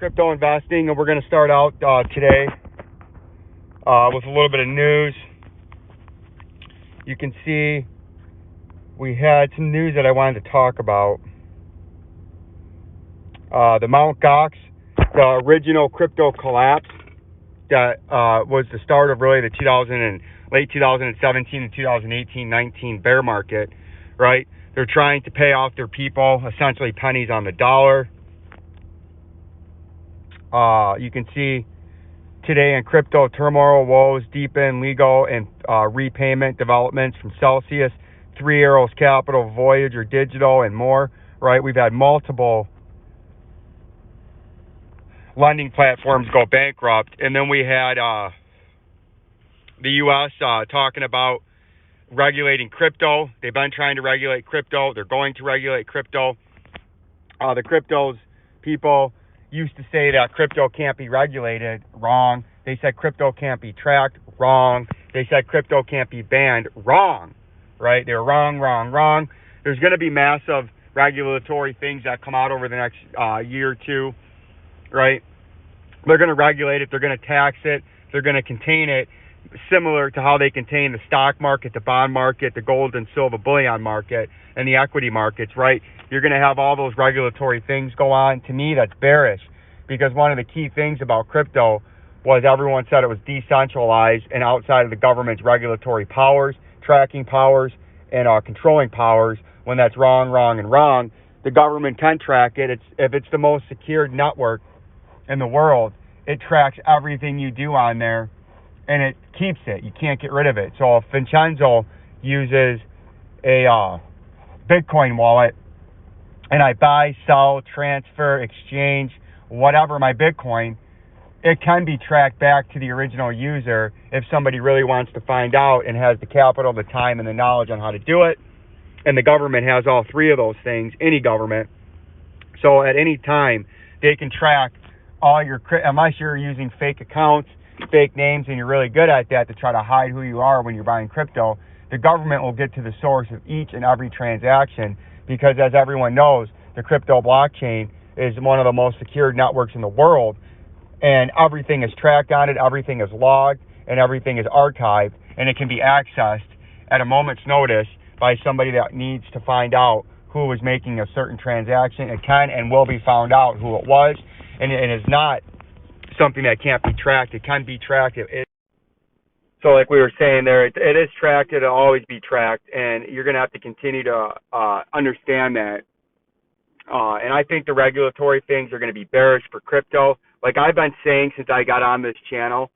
crypto investing, and we're going to start out today with a little bit of news. You can see we had some news that I wanted to talk about. The Mt. Gox, the original crypto collapse that was the start of really the late 2017 and 2018-19 bear market, right? They're trying to pay off their people, essentially pennies on the dollar. You can see today in crypto, turmoil, woes, deepen, legal, and repayment developments from Celsius, Three Arrows Capital, Voyager Digital, and more, right? We've had multiple lending platforms go bankrupt. And then we had the U.S. Talking about regulating crypto. They've been trying to regulate crypto. They're going to regulate crypto. The cryptos people used to say that crypto can't be regulated. Wrong. They said crypto can't be tracked. Wrong. They said crypto can't be banned. Wrong. Right? They're wrong. There's going to be massive regulatory things that come out over the next year or two. Right? They're going to regulate it. They're going to tax it. They're going to contain it, similar to how they contain the stock market, the bond market, the gold and silver bullion market, and the equity markets, right? You're going to have all those regulatory things go on. To me, that's bearish, because one of the key things about crypto was everyone said it was decentralized and outside of the government's regulatory powers, tracking powers, and controlling powers, when that's wrong. The government can track it. If it's the most secured network in the world, it tracks everything you do on there, and it keeps it. You can't get rid of it. So if Vincenzo uses a Bitcoin wallet, and I buy, sell, transfer, exchange, whatever my Bitcoin, it can be tracked back to the original user if somebody really wants to find out and has the capital, the time, and the knowledge on how to do it. And the government has all three of those things, any government. So at any time, they can track all your, unless you're using fake accounts, fake names, and you're really good at that to try to hide who you are when you're buying crypto, the government will get to the source of each and every transaction, because as everyone knows, the crypto blockchain is one of the most secured networks in the world, and everything is tracked on it, everything is logged, and everything is archived, and it can be accessed at a moment's notice by somebody that needs to find out who was making a certain transaction. It can and will be found out who it was, and it is not something that can't be tracked. It can be tracked. So like we were saying there, it is tracked. It'll always be tracked, and you're going to have to continue to understand that. And I think the regulatory things are going to be bearish for crypto. Like I've been saying since I got on this channel,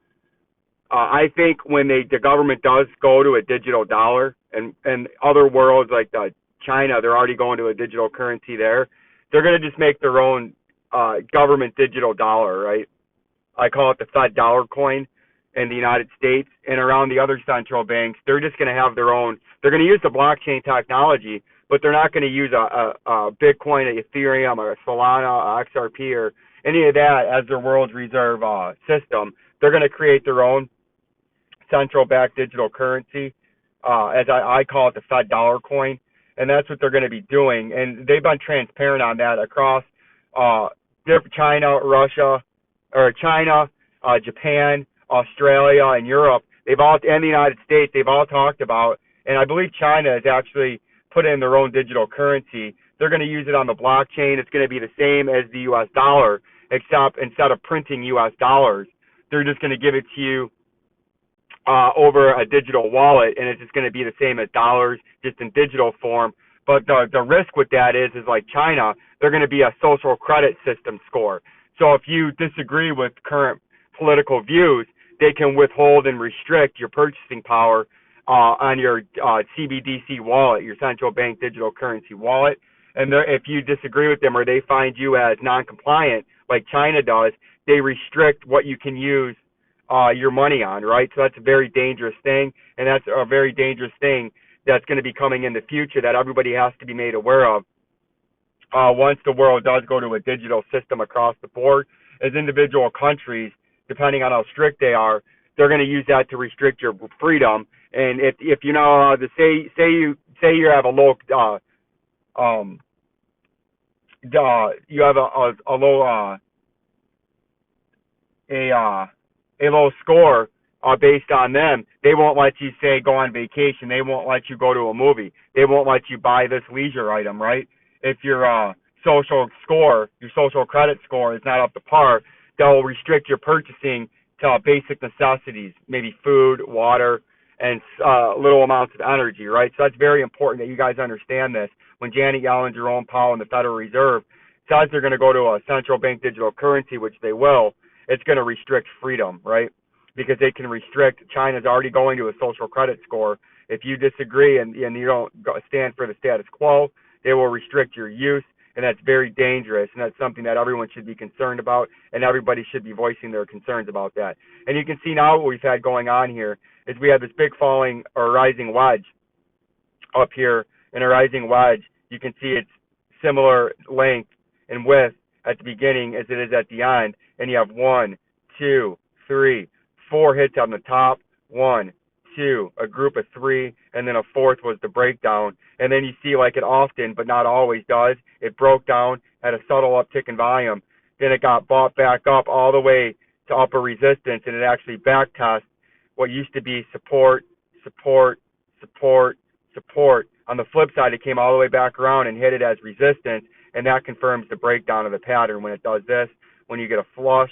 I think when the government does go to a digital dollar, and other worlds like China, they're already going to a digital currency there. They're going to just make their own government digital dollar, right? I call it the Fed dollar coin in the United States, and around the other central banks, they're just going to have their own. They're going to use the blockchain technology, but they're not going to use a Bitcoin, a Ethereum, or a Solana, a XRP, or any of that as their world's reserve system. They're going to create their own central bank digital currency, as I call it, the Fed dollar coin, and that's what they're going to be doing. And they've been transparent on that across China, Russia, or China, Japan, Australia, and Europe. They've all, and the United States, they've all talked about, and I believe China has actually put in their own digital currency. They're going to use it on the blockchain. It's going to be the same as the U.S. dollar, except instead of printing U.S. dollars, they're just going to give it to you over a digital wallet, and it's just going to be the same as dollars, just in digital form. But the risk with that is like China, they're going to be a social credit system score. So if you disagree with current political views, they can withhold and restrict your purchasing power on your CBDC wallet, your central bank digital currency wallet. And if you disagree with them, or they find you as non-compliant, like China does, they restrict what you can use your money on, right? So that's a very dangerous thing, and that's a very dangerous thing that's going to be coming in the future that everybody has to be made aware of. Once the world does go to a digital system across the board, as individual countries, depending on how strict they are, they're going to use that to restrict your freedom. And if you know, say you have a low you have a low a low score based on them, they won't let you say go on vacation. They won't let you go to a movie. They won't let you buy this leisure item, right? If your social score, your social credit score is not up to par, they'll restrict your purchasing to basic necessities, maybe food, water, and little amounts of energy, right? So that's very important that you guys understand this. When Janet Yellen, Jerome Powell, and the Federal Reserve says they're going to go to a central bank digital currency, which they will, it's going to restrict freedom, right? Because they can restrict. China's already going to a social credit score. If you disagree and you don't stand for the status quo, they will restrict your use, and that's very dangerous, and that's something that everyone should be concerned about, and everybody should be voicing their concerns about that. And you can see now what we've had going on here is we have this big falling or rising wedge up here, and a rising wedge. You can see it's similar length and width at the beginning as it is at the end, and you have 1, 2, 3, 4 hits on the top, 1, 2, a group of 3, and then a fourth was the breakdown. And then you see, like it often, but not always does, it broke down, had a subtle uptick in volume. Then it got bought back up all the way to upper resistance, and it actually back test what used to be support, support, support, support. On the flip side, it came all the way back around and hit it as resistance, and that confirms the breakdown of the pattern when it does this. When you get a flush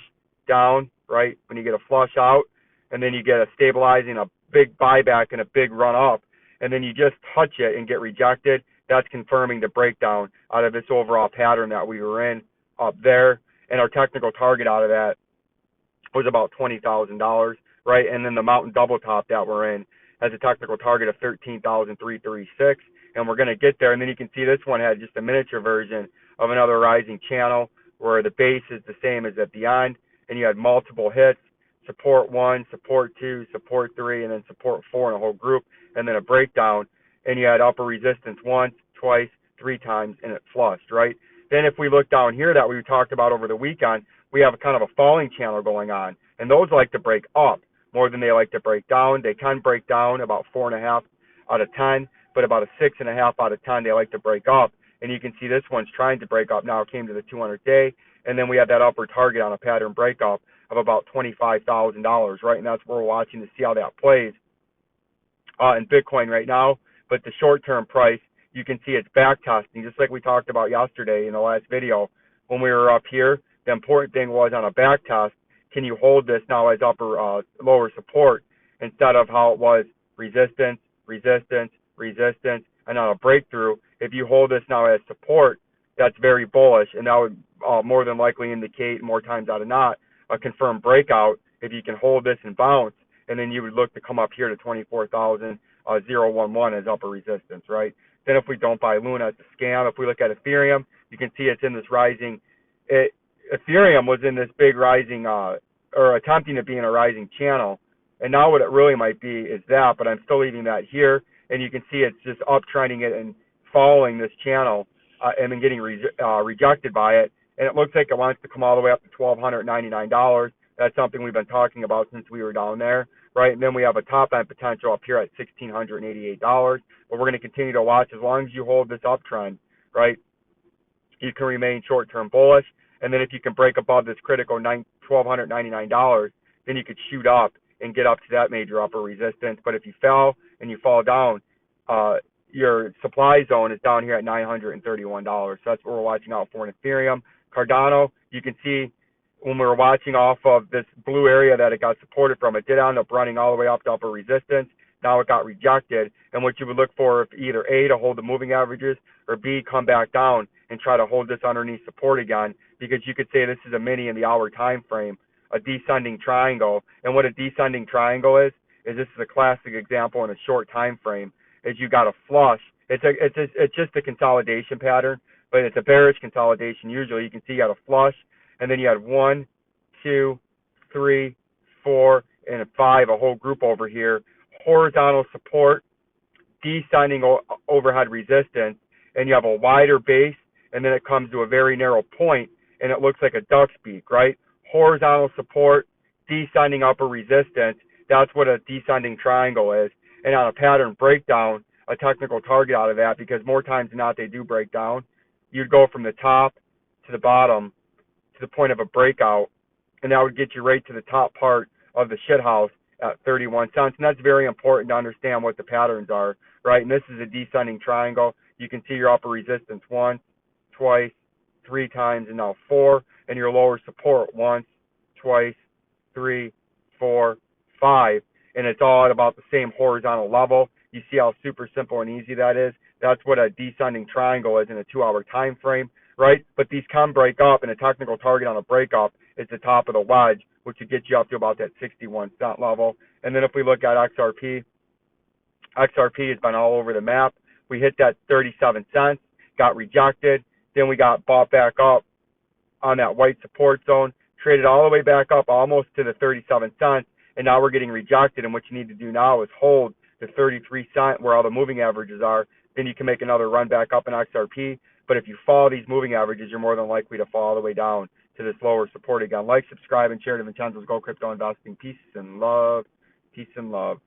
down, right, when you get a flush out, and then you get a stabilizing, a big buyback, and a big run up, and then you just touch it and get rejected, that's confirming the breakdown out of this overall pattern that we were in up there. And our technical target out of that was about $20,000, right? And then the mountain double top that we're in has a technical target of 13,336, and we're going to get there. And then you can see this one had just a miniature version of another rising channel where the base is the same as at the end, and you had multiple hits, support 1, support 2, support 3, and then support 4 in a whole group, and then a breakdown, and you had upper resistance once, twice, 3 times, and it flushed, right? Then if we look down here that we talked about over the weekend, we have a kind of a falling channel going on, and those like to break up more than they like to break down. They can break down about 4.5 out of 10, but about a 6.5 out of 10 they like to break up. And you can see this one's trying to break up now. It came to the 200-day, and then we have that upper target on a pattern breakup of about $25,000, right? And that's where we're watching to see how that plays in Bitcoin right now. But the short-term price, you can see it's back testing, just like we talked about yesterday in the last video when we were up here. The important thing was on a back test, can you hold this now as upper lower support instead of how it was resistance, resistance, resistance, and on a breakthrough. If you hold this now as support, that's very bullish, and that would more than likely indicate more times out of not a confirmed breakout if you can hold this and bounce, and then you would look to come up here to 24,011 as upper resistance, right? Then if we don't buy Luna, it's a scam. If we look at Ethereum, you can see it's in this rising. Ethereum was in this big rising, or attempting to be in a rising channel, and now what it really might be is that, but I'm still leaving that here, and you can see it's just uptrending it and following this channel, and then getting rejected by it, and it looks like it wants to come all the way up to $1,299. That's something we've been talking about since we were down there, right? And then we have a top end potential up here at $1,688, but we're going to continue to watch as long as you hold this uptrend, right? You can remain short-term bullish, and then if you can break above this critical $1,299, then you could shoot up and get up to that major upper resistance. But if you fell and you fall down, your supply zone is down here at $931. So that's what we're watching out for in Ethereum. Cardano, you can see when we were watching off of this blue area that it got supported from, it did end up running all the way up to upper resistance. Now it got rejected. And what you would look for, if either A, to hold the moving averages, or B, come back down and try to hold this underneath support again, because you could say this is a mini in the hour time frame, a descending triangle. And what a descending triangle is this is a classic example in a short time frame, is you got a flush. It's just a consolidation pattern, but it's a bearish consolidation. Usually you can see you got a flush, and then you had 1, 2, 3, 4, and 5, a whole group over here. Horizontal support, descending overhead resistance, and you have a wider base, and then it comes to a very narrow point, and it looks like a duck's beak, right? Horizontal support, descending upper resistance. That's what a descending triangle is. And on a pattern breakdown, a technical target out of that, because more times than not they do break down, you'd go from the top to the bottom to the point of a breakout and that would get you right to the top part of the shit house at 31 cents. And that's very important to understand what the patterns are, right? And this is a descending triangle. You can see your upper resistance once, twice, 3 times, and now 4, and your lower support once, twice, 3, 4, 5, and it's all at about the same horizontal level. You see how super simple and easy that is? That's what a descending triangle is in a 2-hour time frame, right? But these can break up, and a technical target on a breakup is the top of the wedge, which would get you up to about that 61 cent level. And then if we look at XRP, XRP has been all over the map. We hit that 37 cents, got rejected, then we got bought back up on that white support zone, traded all the way back up almost to the 37 cents, and now we're getting rejected. And what you need to do now is hold the 33 cent where all the moving averages are. Then you can make another run back up in XRP. But if you follow these moving averages, you're more than likely to fall all the way down to this lower support again. Like, subscribe, and share to Vincenzo's Go Crypto Investing. Peace and love. Peace and love.